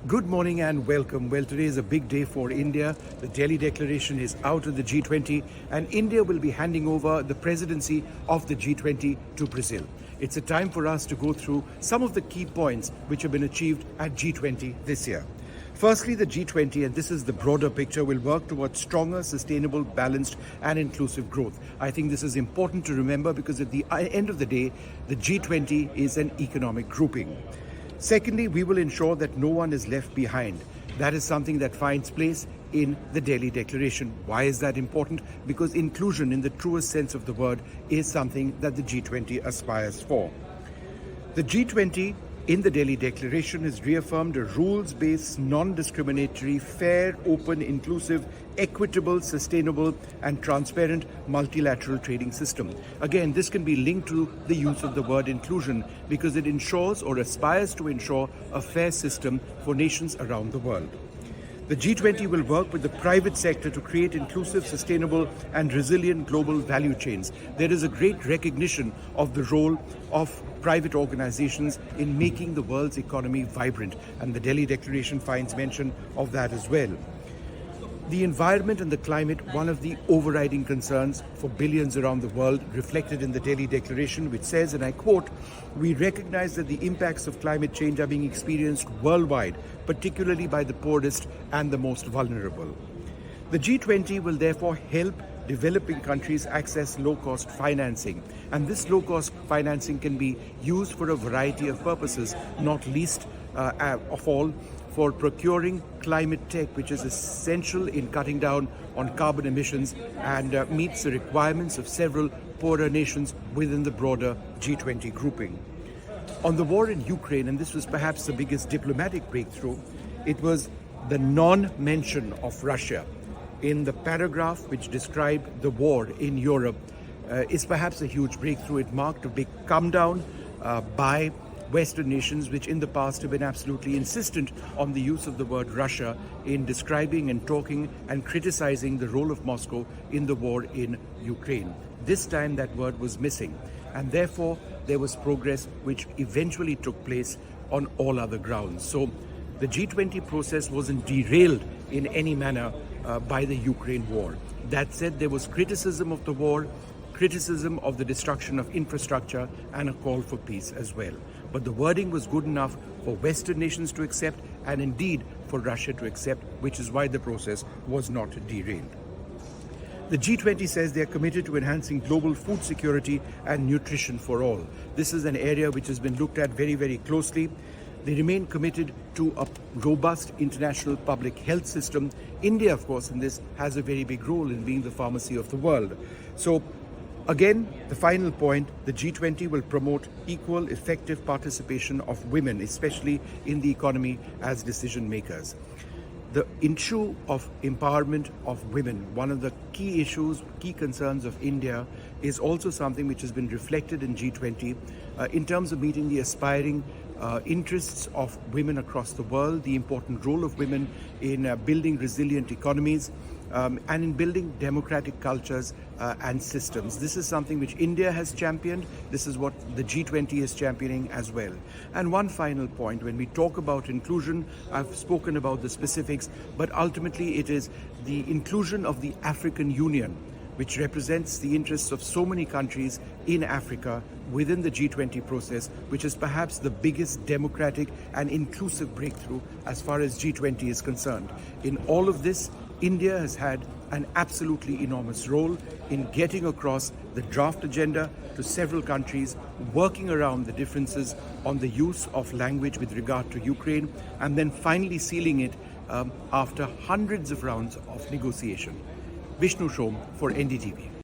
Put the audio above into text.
Good morning and welcome. Well, today is a big day for India. The Delhi Declaration is out of the G20 and India will be handing over the presidency of the G20 to Brazil. It's a time for us to go through some of the key points which have been achieved at G20 this year. Firstly, the G20, and this is the broader picture, will work towards stronger, sustainable, balanced and inclusive growth. I think this is important to remember because at the end of the day, the G20 is an economic grouping. Secondly, we will ensure that no one is left behind. That is something that finds place in the Delhi Declaration. Why is that important? Because inclusion in the truest sense of the word is something that the G20 aspires for. The G20 in the Delhi Declaration has reaffirmed a rules-based, non-discriminatory, fair, open, inclusive, equitable, sustainable and transparent multilateral trading system. Again, this can be linked to the use of the word inclusion because it ensures or aspires to ensure a fair system for nations around the world. The G20 will work with the private sector to create inclusive, sustainable and resilient global value chains. There is a great recognition of the role of private organizations in making the world's economy vibrant, and the Delhi Declaration finds mention of that as well. The environment and the climate, one of the overriding concerns for billions around the world, reflected in the Delhi Declaration, which says, and I quote, "We recognize that the impacts of climate change are being experienced worldwide, particularly by the poorest and the most vulnerable." The G20 will therefore help developing countries access low-cost financing. And this low-cost financing can be used for a variety of purposes, not least of all for procuring climate tech, which is essential in cutting down on carbon emissions and meets the requirements of several poorer nations within the broader G20 grouping. On the war in Ukraine, and this was perhaps the biggest diplomatic breakthrough, it was the non-mention of Russia in the paragraph which described the war in Europe is perhaps a huge breakthrough. It marked a big come down by Western nations, which in the past have been absolutely insistent on the use of the word Russia in describing and talking and criticizing the role of Moscow in the war in Ukraine. This time that word was missing, and therefore there was progress which eventually took place on all other grounds. So the G20 process wasn't derailed in any manner by the Ukraine war. That said, there was criticism of the war, criticism of the destruction of infrastructure, and a call for peace as well. But the wording was good enough for Western nations to accept and indeed for Russia to accept, which is why the process was not derailed. The G20 says they are committed to enhancing global food security and nutrition for all. This is an area which has been looked at very, very closely. They remain committed to a robust international public health system. India, of course, in this has a very big role in being the pharmacy of the world. So again, the final point, the G20 will promote equal, effective participation of women, especially in the economy as decision makers. The issue of empowerment of women, one of the key issues, key concerns of India, is also something which has been reflected in G20 in terms of meeting the aspiring interests of women across the world, the important role of women in building resilient economies and in building democratic cultures and systems. This is something which India has championed. This is what the G20 is championing as well. And one final point, when we talk about inclusion, I've spoken about the specifics, but ultimately it is the inclusion of the African Union, which represents the interests of so many countries in Africa within the G20 process, which is perhaps the biggest democratic and inclusive breakthrough as far as G20 is concerned. In all of this, India has had an absolutely enormous role in getting across the draft agenda to several countries, working around the differences on the use of language with regard to Ukraine, and then finally sealing it after hundreds of rounds of negotiation. Vishnu Shom for NDTV.